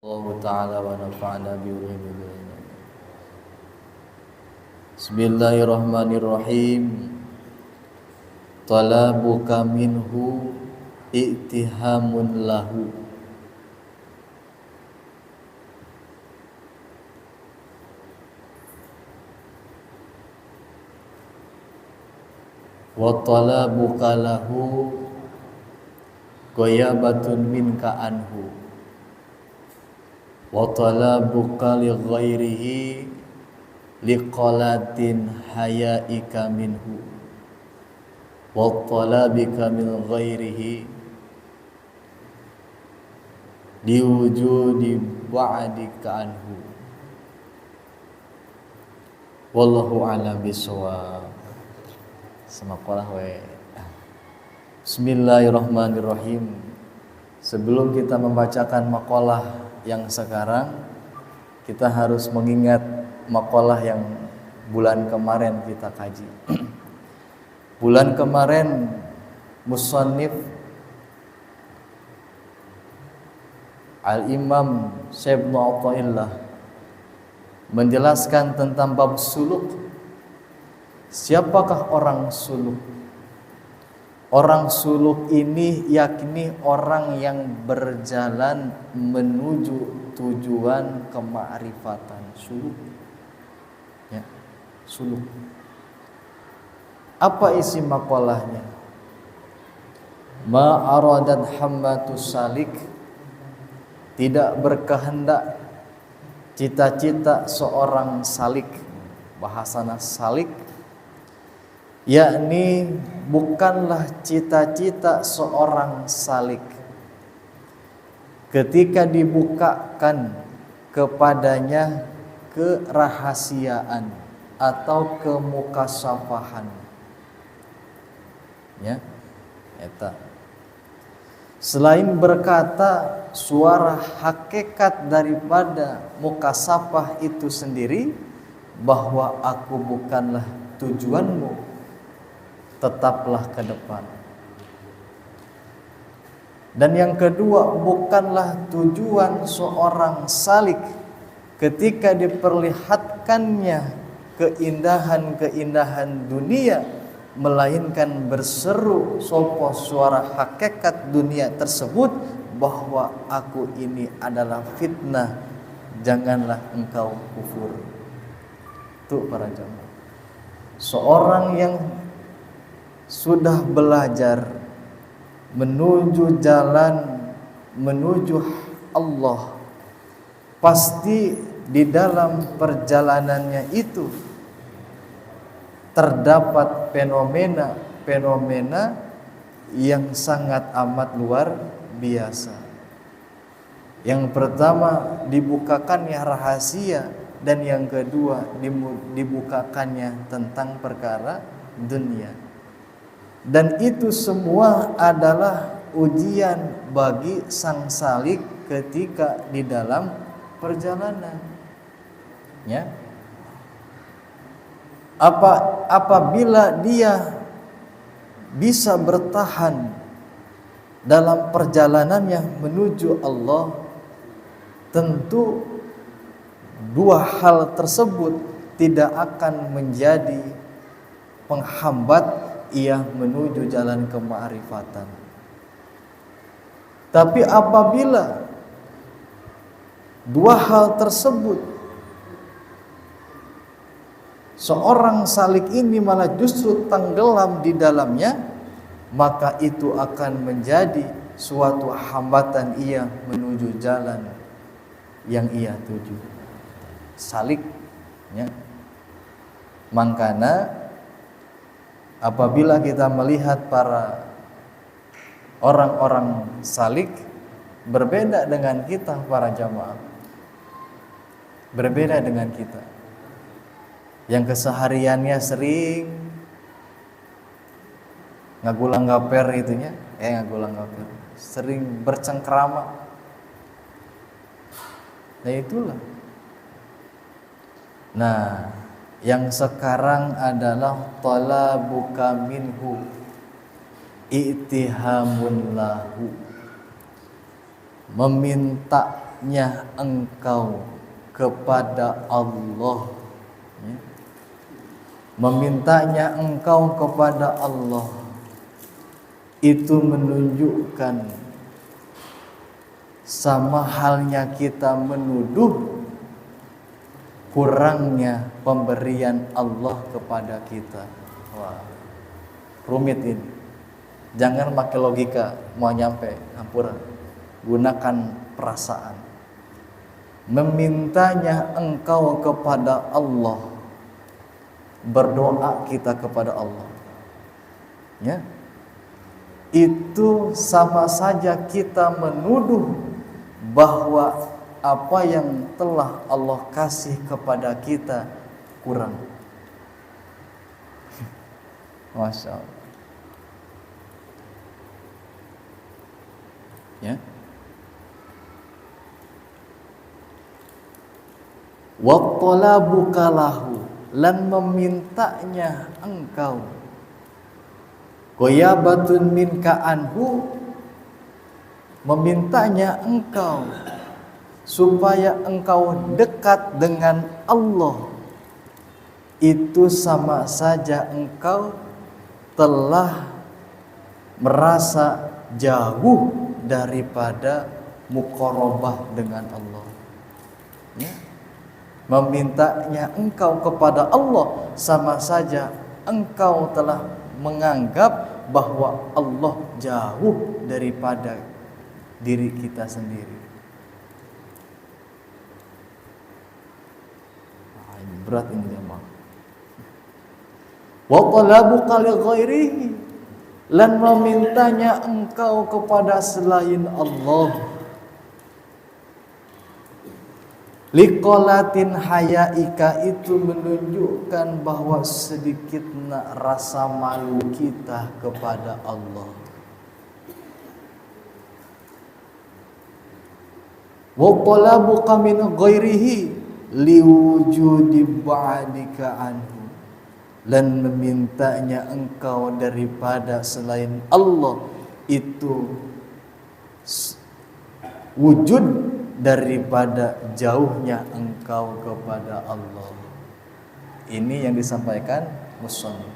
Allah Ta'ala wa nafa'ana bi'ulumihi. Bismillahirrahmanirrahim. Talabuka minhu i'tihamun lahu. Wa talabuka lahu ghayabatun minka anhu. Wa talabuka li ghairihi liqalatin hayaika minhu. Wa talabika min ghairihi liwujudi ba'dika anhu. Wallahu a'lam bishawab. Semakolah we. Bismillahirrahmanirrahim. Sebelum kita membacakan makalah yang sekarang, kita harus mengingat makalah yang bulan kemarin kita kaji. Bulan kemarin musannif Al-Imam Syekh Ibnu Athaillah menjelaskan tentang bab suluk. Siapakah orang suluk? Orang suluk ini yakni orang yang berjalan menuju tujuan kemakrifatan. Suluk. Ya, suluk. Apa isi makalahnya? Ma aradat hammatus salik, tidak berkehendak cita-cita seorang salik, bahasana salik, yakni bukanlah cita-cita seorang salik ketika dibukakan kepadanya kerahasiaan atau kemukasyafahan. Ya, eta. Selain berkata suara hakikat daripada mukasyafah itu sendiri, bahwa aku bukanlah tujuanmu, tetaplah ke depan. Dan yang kedua, bukanlah tujuan seorang salik ketika diperlihatkannya keindahan-keindahan dunia, melainkan berseru sopo suara hakikat dunia tersebut, bahwa aku ini adalah fitnah, janganlah engkau kufur. Tuh para jamaah, seorang yang sudah belajar menuju jalan menuju Allah, pasti di dalam perjalanannya itu terdapat fenomena yang sangat amat luar biasa. Yang pertama, dibukakannya rahasia, dan yang kedua, dibukakannya tentang perkara dunia. Dan itu semua adalah ujian bagi sang salik ketika di dalam perjalanan. Ya. Apabila dia bisa bertahan dalam perjalanannya menuju Allah, tentu dua hal tersebut tidak akan menjadi penghambat ia menuju jalan kemakrifatan. Tapi apabila dua hal tersebut seorang salik ini malah justru tenggelam di dalamnya, maka itu akan menjadi suatu hambatan ia menuju jalan yang ia tuju. Salik, ya. Makanya apabila kita melihat para orang-orang salik, berbeda dengan kita para jamaah, berbeda dengan kita yang kesehariannya sering ngagulang gaper itunya, sering bercengkrama. Nah itulah. Nah, yang sekarang adalah talabuka minhu i'tihamun lahu, meminta memintanya engkau kepada Allah, ya. Memintanya engkau kepada Allah itu menunjukkan sama halnya kita menuduh kurangnya pemberian Allah kepada kita. Wah, rumit ini. Jangan pakai logika mau nyampe, hampura. Gunakan perasaan. Memintanya engkau kepada Allah, berdoa kita kepada Allah, ya, itu sama saja kita menuduh bahwa apa yang telah Allah kasih kepada kita kurang. Masya Allah, ya. Wa talabuka lahu, lan memintanya engkau, goyabatun minka anhu, memintanya engkau supaya engkau dekat dengan Allah, itu sama saja engkau telah merasa jauh daripada muqarabah dengan Allah, ya. Memintanya engkau kepada Allah sama saja engkau telah menganggap bahwa Allah jauh daripada diri kita sendiri. Berat ini jemaah. Wa talabuka li ghairihi, lan memintanya engkau kepada selain Allah. Liqolatin hayaika, itu menunjukkan bahwa sedikit rasa malu kita kepada Allah. Wa talabuka min ghairihi liwujudi ba'dika anhu, dan memintanya engkau daripada selain Allah itu wujud daripada jauhnya engkau kepada Allah. Ini yang disampaikan musannif.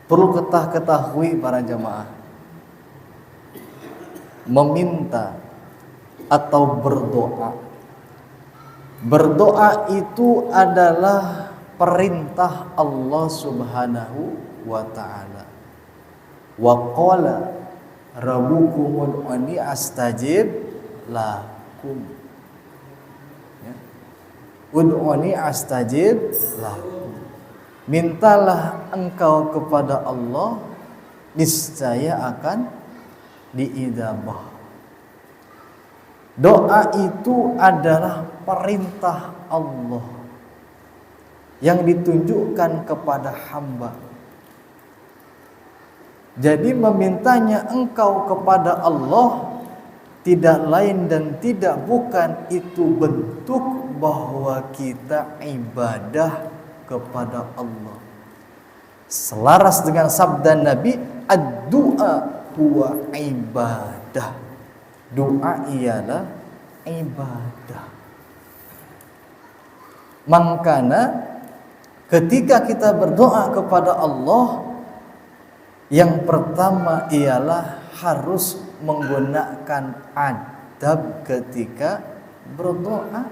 Perlu ketahui para jamaah, meminta atau berdoa itu adalah perintah Allah Subhanahu wa ta'ala. Wa qala rabbukum ud'uni astajib lakum, ya. Ud'uni astajib lakum, mintalah engkau kepada Allah, niscaya akan diijabah. Doa itu adalah perintah Allah yang ditunjukkan kepada hamba. Jadi memintanya engkau kepada Allah tidak lain dan tidak bukan itu bentuk bahwa kita ibadah kepada Allah. Selaras dengan sabda Nabi, ad-du'a huwa ibadah. Doa ialah ibadah. Makanya ketika kita berdoa kepada Allah, yang pertama ialah harus menggunakan adab ketika berdoa.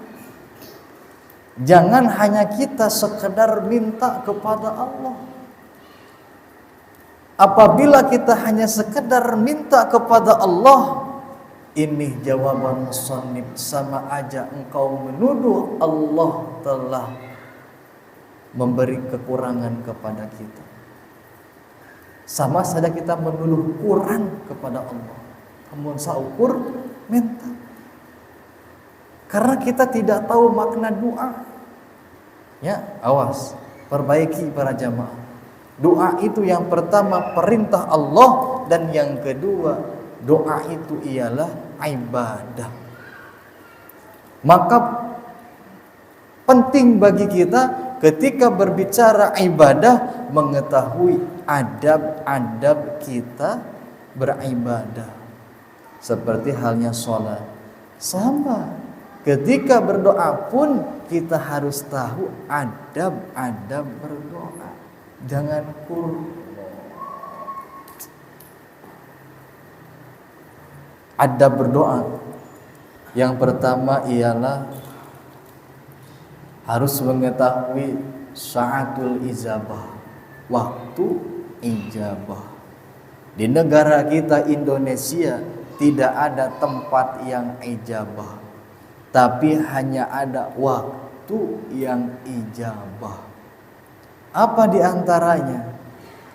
Jangan hanya kita sekedar minta kepada Allah. Apabila kita hanya sekedar minta kepada Allah, ini jawaban musannif, sama aja engkau menuduh Allah telah memberi kekurangan kepada kita. Sama saja kita menuduh kurang kepada Allah. Namun saukur minta. Karena kita tidak tahu makna doa. Ya, awas, perbaiki para jamaah. Doa itu yang pertama perintah Allah, dan yang kedua doa itu ialah ibadah. Maka penting bagi kita ketika berbicara ibadah mengetahui adab-adab kita beribadah. Seperti halnya sholat. Sama. Ketika berdoa pun kita harus tahu adab-adab berdoa. Jangan adab berdoa. Yang pertama ialah harus mengetahui sa'atul ijabah, waktu ijabah. Di negara kita Indonesia tidak ada tempat yang ijabah, tapi hanya ada waktu yang ijabah. Apa di antaranya?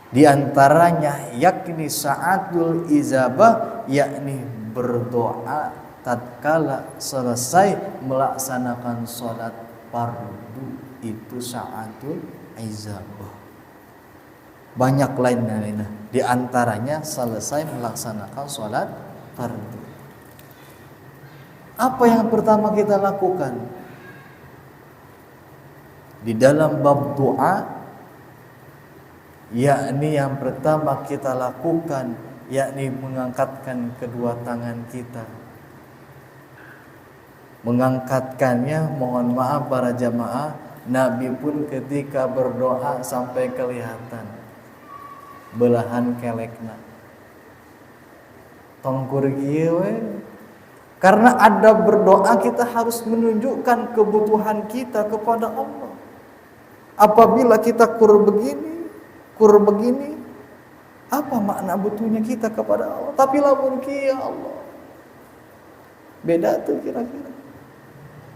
Di antaranya yakni sa'atul ijabah, yakni berdoa tatkala selesai melaksanakan sholat fardu, itu sa'atul ijabah. Banyak lainnya, di antaranya selesai melaksanakan sholat fardu. Apa yang pertama kita lakukan di dalam bab doa? Yakni yang pertama kita lakukan yakni mengangkatkan kedua tangan kita. Mengangkatkannya, mohon maaf para jamaah, Nabi pun ketika berdoa sampai kelihatan belahan kelekna tongkur giwe. Karena ada berdoa kita harus menunjukkan kebutuhan kita kepada Allah. Apabila kita kur begini, apa makna butuhnya kita kepada Allah? Tapi lamun ya Allah, beda tuh kira-kira.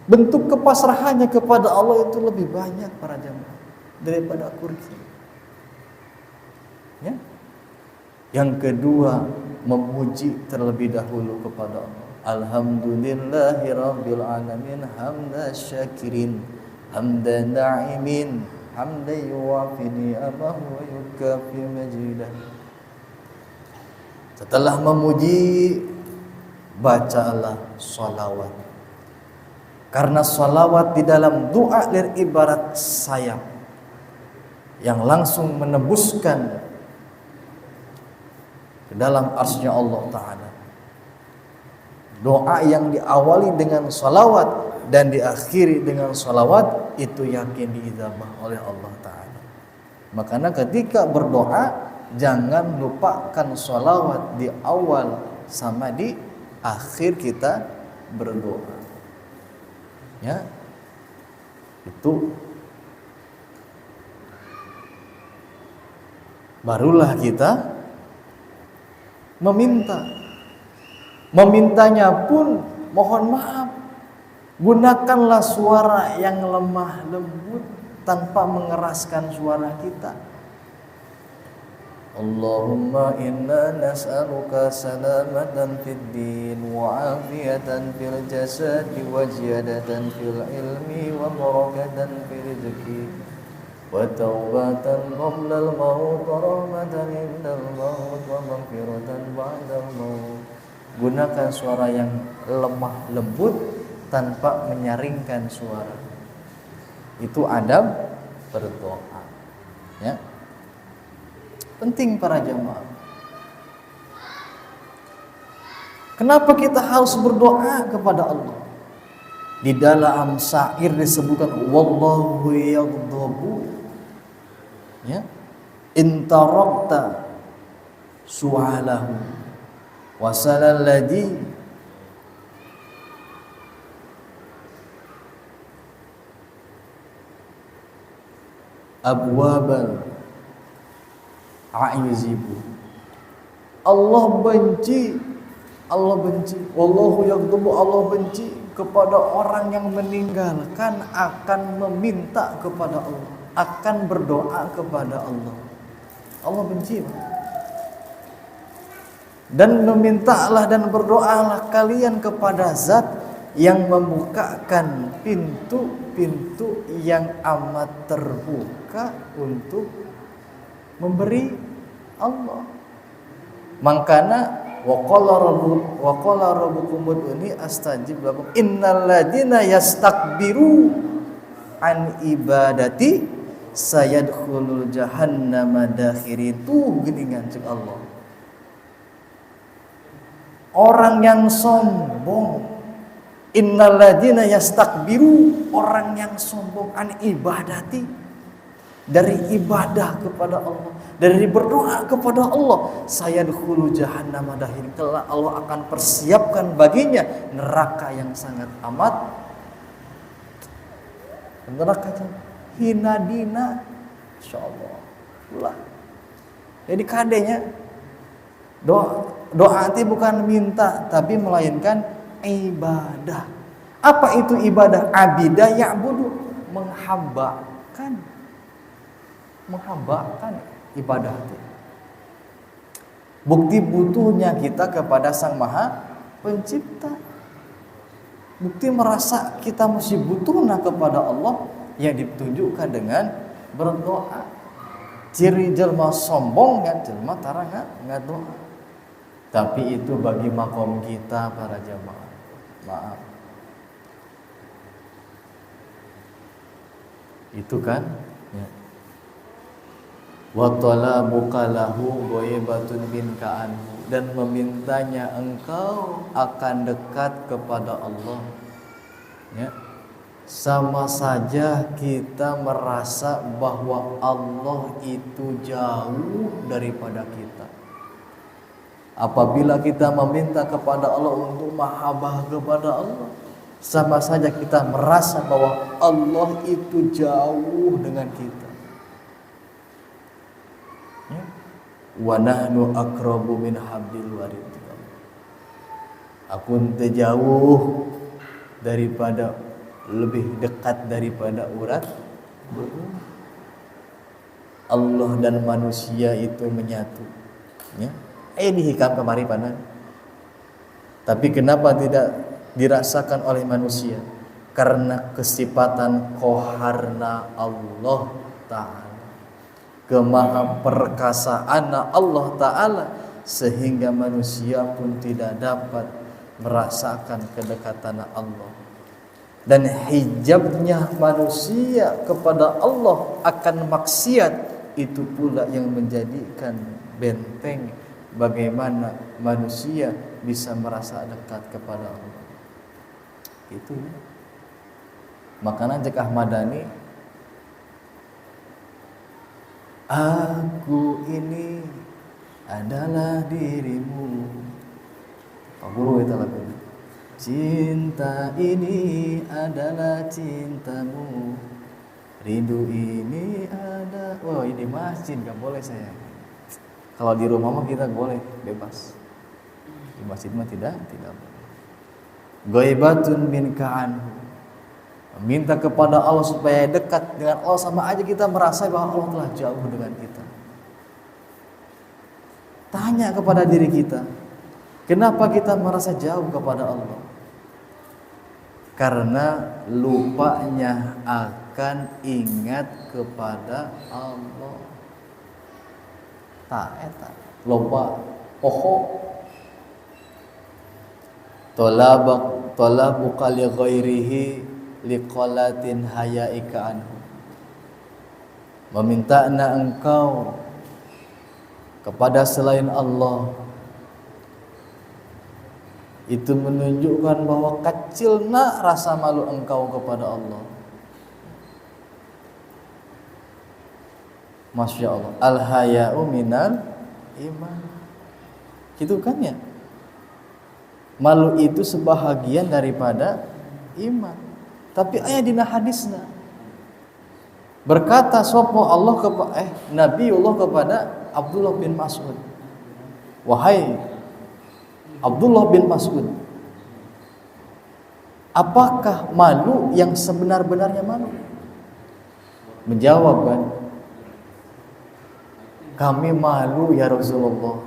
Bentuk kepasrahannya kepada Allah itu lebih banyak para jamaah daripada kursi. Ya. Yang kedua, memuji terlebih dahulu kepada Allah. Alhamdulillahirabbil alamin hamdan syakirin hamdan na'imin hamdan yuwafi ni'amahu wa yukafi majidah. Setelah memuji, bacalah sholawat. Karena sholawat di dalam doa ibarat sayap yang langsung menembuskan ke dalam arsy-Nya Allah Ta'ala. Doa yang diawali dengan sholawat dan diakhiri dengan sholawat itu yakin diijabah oleh Allah Ta'ala. Makanya ketika berdoa jangan lupakan sholawat di awal sama di akhir kita berdoa. Ya, itu barulah kita memintanya pun mohon maaf, gunakanlah suara yang lemah lembut tanpa mengeraskan suara kita. Allahumma inna nas'aluka salamatan fid din wa afiyatan fil jasadi wa ziyadatan fil ilmi wa barakatan fil rizqi wa taubatan qabla al maut wa rahmatan indal maut wa maghfiratan ba'dal maut. Gunakan suara yang lemah lembut tanpa menyaringkan suara. Itu adab berdoa. Ya. Penting para jamaah. Kenapa kita harus berdoa kepada Allah? Di dalam syair disebutkan wallahu yaghdabu, ya, in tarakta su'alahu wasalal ladzi abwabal a'yuzibu. Allah benci, wallahu yaghdabu, Allah benci kepada orang yang meninggalkan akan meminta kepada Allah, akan berdoa kepada Allah. Allah benci. Dan memintalah dan berdoalah kalian kepada zat yang membukakan pintu-pintu yang amat terbuka untuk memberi Allah. Makana wa qala rabbukum ud'uni astajib lakum innal ladzina yastakbiru an ibadati sayadkhulul jahannama dakhirin. Tuh geuningan cek Allah. orang yang sombong. Innalladzina yastakbiru, orang yang sombong an ibadati, dari ibadah kepada Allah, dari berdoa kepada Allah, sayadkhulu jahannama dakhil, kelak Allah akan persiapkan baginya neraka yang sangat amat, neraka hina dina, insyaallah. Ulah. Jadi kadenya doa itu bukan minta tapi melainkan ibadah. Apa itu ibadah? Abidah ya'budu, menghambakan ibadah itu. Bukti butuhnya kita kepada Sang Maha Pencipta. Bukti merasa kita masih butuhna kepada Allah yang ditunjukkan dengan berdoa. Ciri jelma sombong ya jelma tara enggak doa. Tapi itu bagi makom kita para jamaah. Maaf. Itu kan ya. Wa talabuka lahu ghaibatun minka anhu, dan memintanya engkau akan dekat kepada Allah. Ya. Sama saja kita merasa bahwa Allah itu jauh daripada kita. Apabila kita meminta kepada Allah untuk mahabbah kepada Allah, sama saja kita merasa bahwa Allah itu jauh dengan kita. Ya. Wa nahnu aqrabu min hablil warid. Aku jauh daripada, lebih dekat daripada urat bulu. Allah dan manusia itu menyatu. Ya. Dihikam kemari panan. Tapi kenapa tidak dirasakan oleh manusia? Karena kesifatan qaharna Allah Ta'ala, kemaha perkasaan Allah Ta'ala, sehingga manusia pun tidak dapat merasakan kedekatan Allah. Dan hijabnya manusia kepada Allah akan maksiat, itu pula yang menjadikan benteng bagaimana manusia bisa merasa dekat kepada Allah. Itu ya. Makanya Cek Ahmad Dhani, aku ini adalah dirimu. Pak Guru itu lagu. Cinta ini adalah cintamu, rindu ini ada. Oh, ini masjid gak boleh saya. Kalau di rumah mah kita boleh bebas. Di masjid mah tidak boleh. Ghaibatun minka anhu, minta kepada Allah supaya dekat dengan Allah, sama aja kita merasa bahwa Allah telah jauh dengan kita. Tanya kepada diri kita, kenapa kita merasa jauh kepada Allah? Karena lupanya akan ingat kepada Allah. Tak eta loba poho talabuka li ghairihi liqalatin hayaika anhu, memintanya engkau kepada selain Allah itu menunjukkan bahwa kecilnya rasa malu engkau kepada Allah. Masya Allah, al-haya'u minal iman. Gitu kan ya? Malu itu sebahagian daripada iman. Tapi aya dina hadisna berkata sopo Allah kepada Nabiullah kepada Abdullah bin Mas'ud, wahai Abdullah bin Mas'ud, apakah malu yang sebenar-benarnya malu? Menjawab kan, kami malu ya Rasulullah.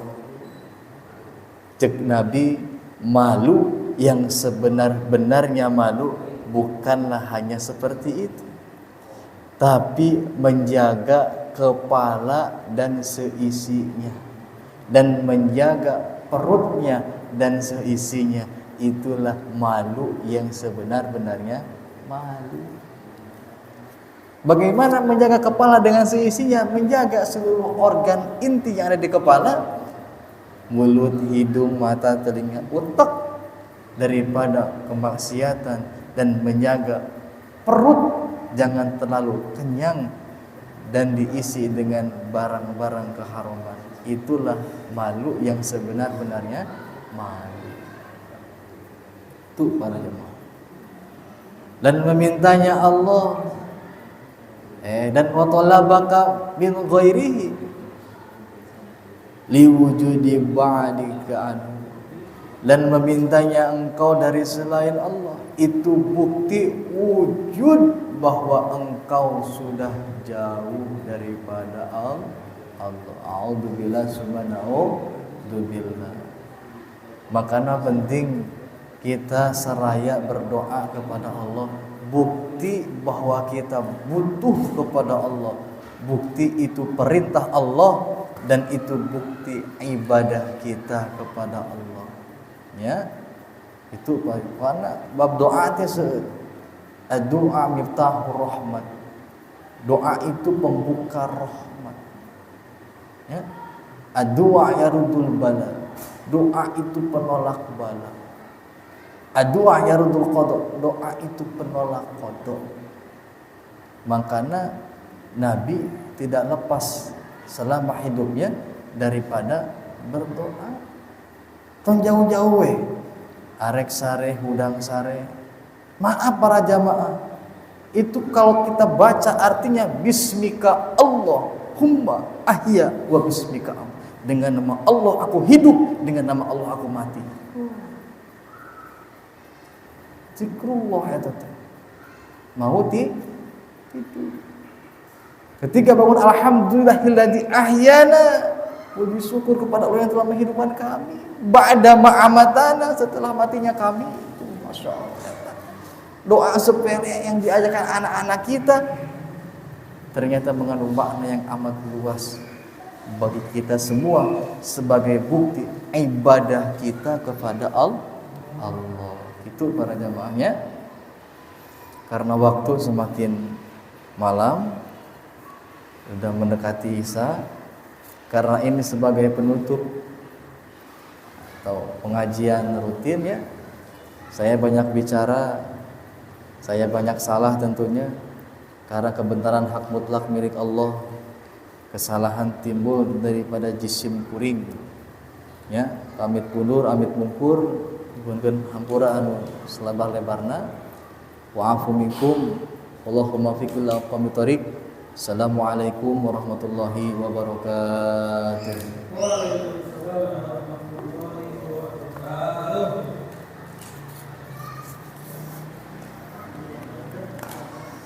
Cek Nabi, malu yang sebenar-benarnya malu bukanlah hanya seperti itu, tapi menjaga kepala dan seisinya, dan menjaga perutnya dan seisinya. Itulah malu yang sebenar-benarnya malu. Bagaimana menjaga kepala dengan seisinya? Menjaga seluruh organ inti yang ada di kepala mulut, hidung, mata, telinga, otak daripada kemaksiatan, dan menjaga perut jangan terlalu kenyang dan diisi dengan barang-barang keharuman. Itulah malu yang sebenar-benarnya malu. Itu para jemaah. Dan memintanya Allah dan wa talabaka min ghairihi liwujudi ba'dika anhu, dan memintanya engkau dari selain Allah, itu bukti wujud bahwa engkau sudah jauh daripada Allah. A'udzubillah subhanahu billah. Makanya penting kita seraya berdoa kepada Allah, bukti bahwa kita butuh kepada Allah, bukti itu perintah Allah, dan itu bukti ibadah kita kepada Allah. Ya, itu karena bab doa itu doa miftahur rahmat. Doa itu pembuka rahmat. Ya, doa yarudul bala. Doa itu penolak bala. Doa yarudul qada. Doa itu penolak qada. Makanya Nabi tidak lepas selama hidupnya daripada berdoa. Tong jauh-jauh arek sare, hudang sare. Maaf para jamaah, itu kalau kita baca artinya bismika Allahumma ahya wa bismika am. Dengan nama Allah aku hidup, dengan nama Allah aku mati. Zikrullah itu. Mau tidur. Ketika bangun, alhamdulillahilladzi ahyana, puji syukur kepada Allah yang telah menghidupkan kami. Ba'da ma'amatana, setelah matinya kami. Masya Allah. Doa sepele yang diajarkan anak-anak kita ternyata mengandung makna yang amat luas bagi kita semua sebagai bukti ibadah kita kepada Allah. Itu para jamaahnya. Karena waktu semakin malam, sudah mendekati Isya, karena ini sebagai penutup atau pengajian rutin ya, saya banyak bicara, saya banyak salah tentunya, karena kebenaran hak mutlak milik Allah, kesalahan timbul daripada jisim kuring ya, pamit pundur amit mungkur, punten hampura anu selebar-lebarna, wa'afu minkum Allahumma fiqil aqwamit thoriq. Assalamualaikum warahmatullahi wabarakatuh.